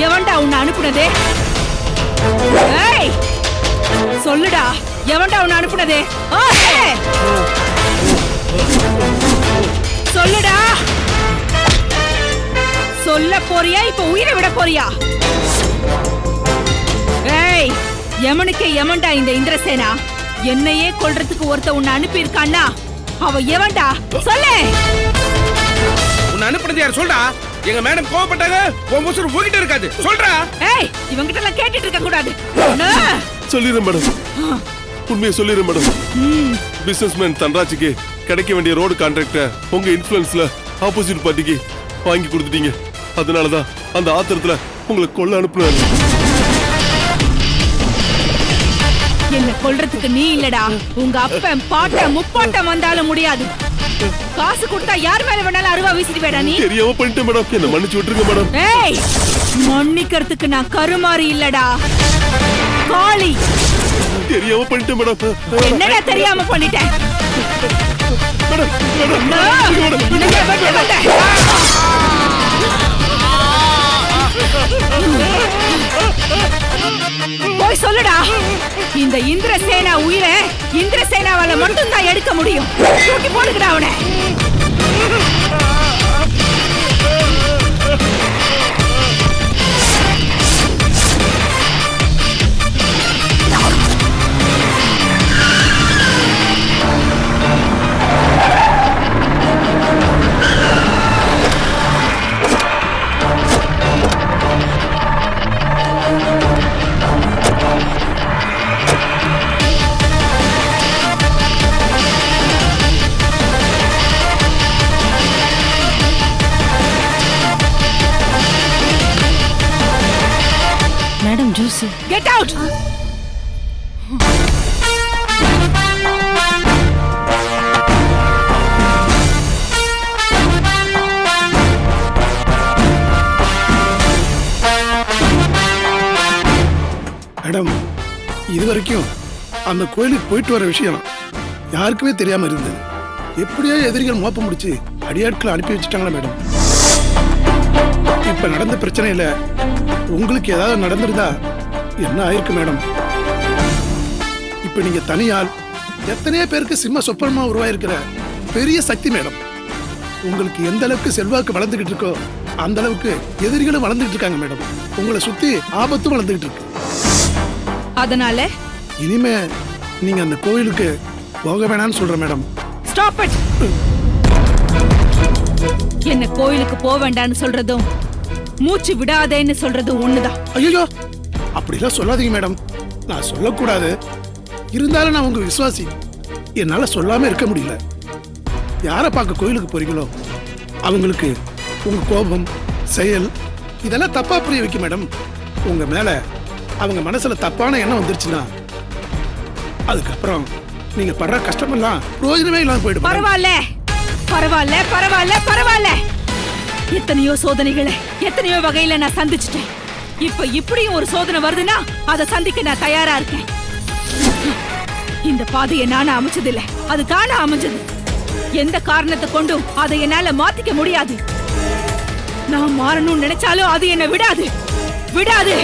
எவன்டா உன்னை அனுப்புனதே? ஏய் சொல்லுடா, எவன்டா உன்னை அனுப்புனதே? சொல்லுடா. சொல்ல போறியா இப்ப உயிரை விட போறியா? ஏய் யமனுக்கே யமன்டா இந்த இந்திரசேனா. என்னையே கொல்றதுக்கு ஒருத்த உன்னை அனுப்பி இருக்கான்னா அவ எவன்டா சொல்லு. உன்னை அனுப்புனது யார் சொல்றா? எங்க மேடம் கோவப்பட்டாங்க, உன் முசுறு ஊகிட்டு இருக்காது சொல்றா. ஏய் இவங்கிட்ட எல்லாம் கேட்டுட்டு இருக்க கூடாது. சொல்லிடுறேன் மேடம், உண்மையை சொல்லிடுறேன் மேடம். பிசினஸ்மேன் தன்ராஜுக்கு கிடைக்க வேண்டிய ரோடு கான்ட்ராக்ட உங்க இன்ஃபுளுன்ஸ்ல ஆப்போசிட் பார்ட்டிக்கு வாங்கி கொடுத்துட்டீங்க. அதனாலதான் அந்த ஆத்திரத்துல உங்களை கொல்ல அனுப்புனாங்க. என்ன கொல்றதுக்கு நீ இல்லடா, உங்க அப்பன் பாட்டம் முப்பாட்டம் வந்தாலும் முடியாது. காசு கொடுத்தா யார் மேல வேணாலும் அருவா வீசிட்டு வேடா நீ. தெரியாம பண்ணிட்டேன் மேடம், என்ன மன்னிச்சு விட்டுருங்க மேடம். ஏய் மன்னிக்கிறதுக்கு நான் கருமாறி இல்லடா, காளி. தெரியாம பண்ணிட்டேன் மேடம். என்னடா தெரியாம பண்ணிட்டேன்? மேடம் போய் சொல்லுடா, இந்த இந்திரசேனா உயிரை இந்திரசேனாவால மட்டும் தான் எடுக்க முடியும். தூக்கி போடுங்கடா அவனை. Madam juice. Get out. Madam இதுவரைக்கும் அந்த கோயிலுக்கு போயிட்டு வர விஷயம் யாருக்குமே தெரியாம இருந்தது. எப்படியோ எதிரிகள் மோப்ப முடிச்சு அடியாட்களை அனுப்பி வச்சுட்டாங்களா மேடம். இப்ப நடந்த பிரச்சனையில உங்களுக்கு ஏதாவது நடந்திருந்தா என்ன ஆயிருக்கு மேடம்? இப்ப நீங்க தனியால் எத்தனையோ பேருக்கு சிம்ம சொப்பனமா உருவாயிருக்கிற பெரிய சக்தி மேடம். உங்களுக்கு எந்த அளவுக்கு செல்வாக்கு வளர்ந்துகிட்டு இருக்கோ அந்த அளவுக்கு எதிரிகளும் வளர்ந்துகிட்டு இருக்காங்க மேடம். உங்களை சுத்தி ஆபத்தும் வளர்ந்துகிட்டு இருக்கு. அதனால இனிமே நீங்க அந்த கோயிலுக்கு போக வேணாம்னு சொல்ற மேடம். Stop it. என்ன கோயிலுக்கு போக வேண்டாம்னு சொல்றதும் மூச்சு விடாதேன்னு சொல்றதும் ஒண்ணுதான். ஐயோ அப்படிலாம் சொல்லாதீங்க மேடம், நான் சொல்லக்கூடாது. இருந்தாலும் நான் உங்க விசுவாசி, என்னால சொல்லாம இருக்க முடியல. யாரை பார்க்க கோயிலுக்கு போறீங்களோ அவங்களுக்கு உங்க கோபம் செயல் இதெல்லாம் தப்பா புரிய வைக்க மேடம். உங்க மேல அவங்க மனசுல தப்பான எண்ணம் வந்துருச்சுன்னா அதுக்கப்புறம் நீங்க படுற கஷ்டமெல்லாம் பிரயோஜனமே இல்லாம போயிடும். பரவாயில்ல பரவாயில்ல பரவாயில்ல பரவாயில்ல. எத்தனையோ சோதனைகளை எத்தனையோ வகையில நான் சந்திச்சிட்டேன். இப்ப இப்படியும் ஒரு சோதனை வருதுன்னா அதை சந்திக்க நான் தயாரா இருக்கேன். இந்த பாதையை நானும் அமைச்சதில்லை, அது தானா அமைஞ்சது. எந்த காரணத்தை கொண்டும் அதை என்னால மாத்திக்க முடியாது. நான் மாறணும்னு நினைச்சாலும் அது என்ன விடாது விடாது.